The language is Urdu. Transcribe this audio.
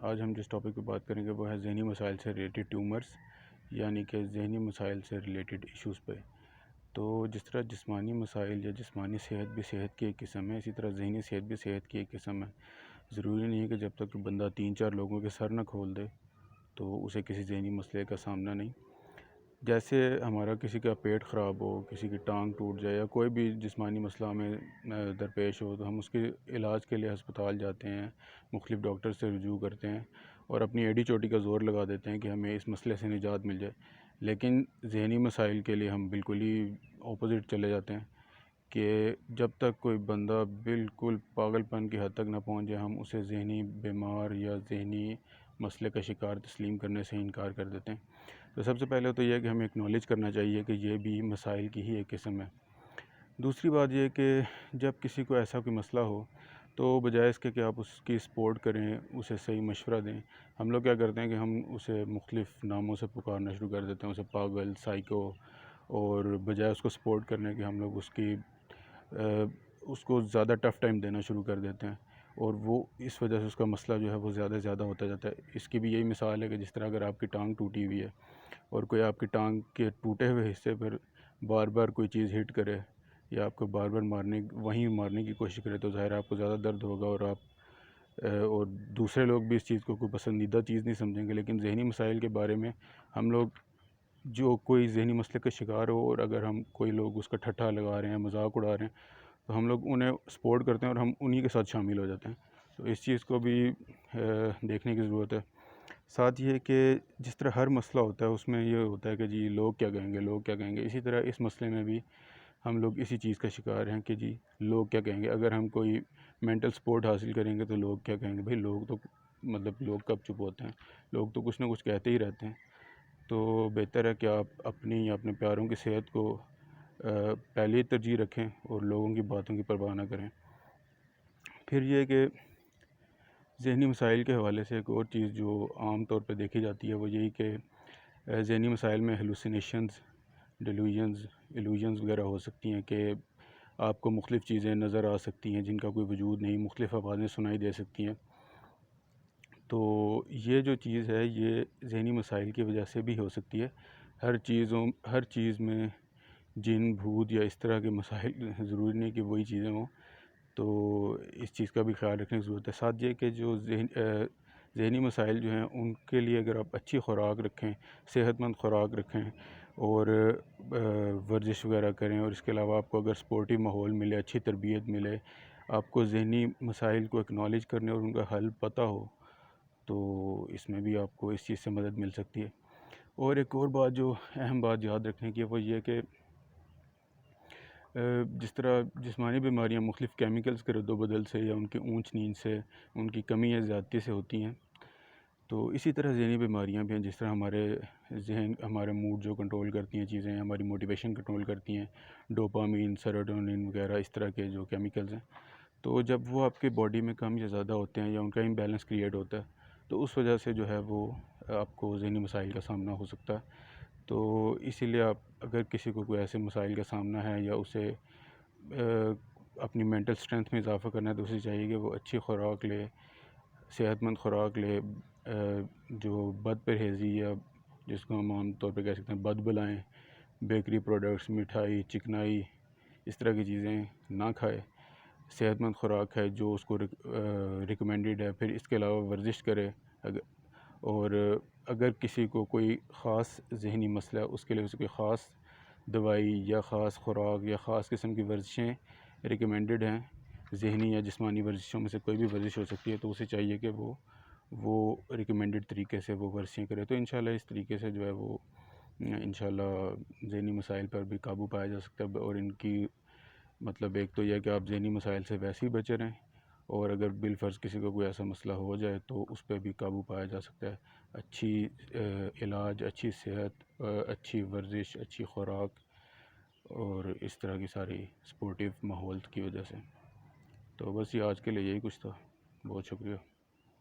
آج ہم جس ٹاپک پہ بات کریں گے وہ ہے ذہنی مسائل سے ریلیٹڈ ٹیومرز، یعنی کہ ذہنی مسائل سے ریلیٹڈ ایشوز پہ۔ تو جس طرح جسمانی مسائل یا جسمانی صحت بھی صحت کی ایک قسم ہے، اسی طرح ذہنی صحت بھی صحت کی ایک قسم ہے۔ ضروری نہیں ہے کہ جب تک بندہ 3-4 لوگوں کے سر نہ کھول دے تو اسے کسی ذہنی مسئلے کا سامنا نہیں۔ جیسے ہمارا کسی کا پیٹ خراب ہو، کسی کی ٹانگ ٹوٹ جائے یا کوئی بھی جسمانی مسئلہ ہمیں درپیش ہو تو ہم اس کے علاج کے لیے ہسپتال جاتے ہیں، مختلف ڈاکٹر سے رجوع کرتے ہیں اور اپنی ایڑی چوٹی کا زور لگا دیتے ہیں کہ ہمیں اس مسئلے سے نجات مل جائے۔ لیکن ذہنی مسائل کے لیے ہم بالکل ہی اپوزٹ چلے جاتے ہیں کہ جب تک کوئی بندہ بالکل پاگل پن کی حد تک نہ پہنچ جائے ہم اسے ذہنی بیمار یا ذہنی مسئلے کا شکار تسلیم کرنے سے انکار کر دیتے ہیں۔ تو سب سے پہلے تو یہ ہے کہ ہمیں اکنالج کرنا چاہیے کہ یہ بھی مسائل کی ہی ایک قسم ہے۔ دوسری بات یہ کہ جب کسی کو ایسا کوئی مسئلہ ہو تو بجائے اس کے کہ آپ اس کی سپورٹ کریں، اسے صحیح مشورہ دیں، ہم لوگ کیا کرتے ہیں کہ ہم اسے مختلف ناموں سے پکارنا شروع کر دیتے ہیں، اسے پاگل، سائیکو، اور بجائے اس کو سپورٹ کرنے کے ہم لوگ اس کو زیادہ ٹف ٹائم دینا شروع کر دیتے ہیں اور وہ اس وجہ سے اس کا مسئلہ جو ہے وہ زیادہ سے زیادہ ہوتا جاتا ہے۔ اس کی بھی یہی مثال ہے کہ جس طرح اگر آپ کی ٹانگ ٹوٹی ہوئی ہے اور کوئی آپ کی ٹانگ کے ٹوٹے ہوئے حصے پر بار بار کوئی چیز ہٹ کرے یا آپ کو بار بار وہیں مارنے کی کوشش کرے تو ظاہر آپ کو زیادہ درد ہوگا اور دوسرے لوگ بھی اس چیز کو کوئی پسندیدہ چیز نہیں سمجھیں گے۔ لیکن ذہنی مسائل کے بارے میں ہم لوگ جو کوئی ذہنی مسئلے کا شکار ہو اور اگر ہم کوئی لوگ اس کا ٹھٹھا لگا رہے ہیں، مذاق اڑا رہے ہیں تو ہم لوگ انہیں سپورٹ کرتے ہیں اور ہم انہی کے ساتھ شامل ہو جاتے ہیں۔ تو اس چیز کو بھی دیکھنے کی ضرورت ہے۔ ساتھ یہ کہ جس طرح ہر مسئلہ ہوتا ہے اس میں یہ ہوتا ہے کہ جی لوگ کیا کہیں گے، لوگ کیا کہیں گے، اسی طرح اس مسئلے میں بھی ہم لوگ اسی چیز کا شکار ہیں کہ جی لوگ کیا کہیں گے۔ اگر ہم کوئی مینٹل سپورٹ حاصل کریں گے تو لوگ کیا کہیں گے۔ بھئی لوگ تو لوگ کب چپ ہوتے ہیں، لوگ تو کچھ نہ کچھ کہتے ہی رہتے ہیں۔ تو بہتر ہے کہ آپ اپنی یا اپنے پیاروں کی صحت کو پہلی ترجیح رکھیں اور لوگوں کی باتوں کی پرواہ نہ کریں۔ پھر یہ کہ ذہنی مسائل کے حوالے سے ایک اور چیز جو عام طور پہ دیکھی جاتی ہے وہ یہی کہ ذہنی مسائل میں ہیلوسینیشنز، ڈیلوژنز، ایلوژنز وغیرہ ہو سکتی ہیں کہ آپ کو مختلف چیزیں نظر آ سکتی ہیں جن کا کوئی وجود نہیں، مختلف آوازیں سنائی دے سکتی ہیں۔ تو یہ جو چیز ہے یہ ذہنی مسائل کی وجہ سے بھی ہو سکتی ہے۔ ہر چیز میں جن، بھوت یا اس طرح کے مسائل ضروری نہیں کہ وہی چیزیں ہوں، تو اس چیز کا بھی خیال رکھنے کی ضرورت ہے۔ ساتھ یہ کہ جو ذہنی مسائل جو ہیں ان کے لیے اگر آپ اچھی خوراک رکھیں، صحت مند خوراک رکھیں اور ورزش وغیرہ کریں اور اس کے علاوہ آپ کو اگر سپورٹی ماحول ملے، اچھی تربیت ملے، آپ کو ذہنی مسائل کو اکنالج کرنے اور ان کا حل پتہ ہو تو اس میں بھی آپ کو اس چیز سے مدد مل سکتی ہے۔ اور ایک اور بات جو اہم بات یاد رکھنے کی ہے وہ یہ کہ جس طرح جسمانی بیماریاں مختلف کیمیکلز کے رد و بدل سے یا ان کی اونچ نیند سے، ان کی کمی یا زیادتی سے ہوتی ہیں، تو اسی طرح ذہنی بیماریاں بھی ہیں۔ جس طرح ہمارے ذہن، ہمارے موڈ جو کنٹرول کرتی ہیں چیزیں، ہماری موٹیویشن کنٹرول کرتی ہیں، ڈوپامین، سیروٹونن وغیرہ اس طرح کے جو کیمیکلز ہیں، تو جب وہ آپ کے باڈی میں کم یا زیادہ ہوتے ہیں یا ان کا امبیلنس کریٹ ہوتا ہے تو اس وجہ سے جو ہے وہ آپ کو ذہنی مسائل کا سامنا ہو سکتا ہے۔ تو اسی لیے آپ اگر کسی کو کوئی ایسے مسائل کا سامنا ہے یا اسے اپنی مینٹل اسٹرینتھ میں اضافہ کرنا ہے تو اسے چاہیے کہ وہ اچھی خوراک لے، صحت مند خوراک لے، جو بد پرہیزی یا جس کو ہم عام طور پہ کہہ سکتے ہیں بد بلائیں، بیکری پروڈکٹس، مٹھائی، چکنائی، اس طرح کی چیزیں نہ کھائے، صحت مند خوراک کھائے جو اس کو ریکمینڈڈ ہے۔ پھر اس کے علاوہ ورزش کرے، اور اگر کسی کو کوئی خاص ذہنی مسئلہ ہے اس کے لیے اسے کوئی خاص دوائی یا خاص خوراک یا خاص قسم کی ورزشیں ریکمینڈڈ ہیں، ذہنی یا جسمانی ورزشوں میں سے کوئی بھی ورزش ہو سکتی ہے، تو اسے چاہیے کہ وہ ریکمینڈڈ طریقے سے وہ ورزشیں کرے۔ تو انشاءاللہ اس طریقے سے جو ہے وہ انشاءاللہ ذہنی مسائل پر بھی قابو پایا جا سکتا ہے۔ اور ان کی ایک تو یہ ہے کہ آپ ذہنی مسائل سے ویسے ہی بچے رہیں، اور اگر بالفرض کسی کو کوئی ایسا مسئلہ ہو جائے تو اس پہ بھی قابو پایا جا سکتا ہے اچھی علاج، اچھی صحت، اچھی ورزش، اچھی خوراک اور اس طرح کی ساری سپورٹیو ماحول کی وجہ سے۔ تو بس یہ آج کے لیے یہی کچھ تھا۔ بہت شکریہ۔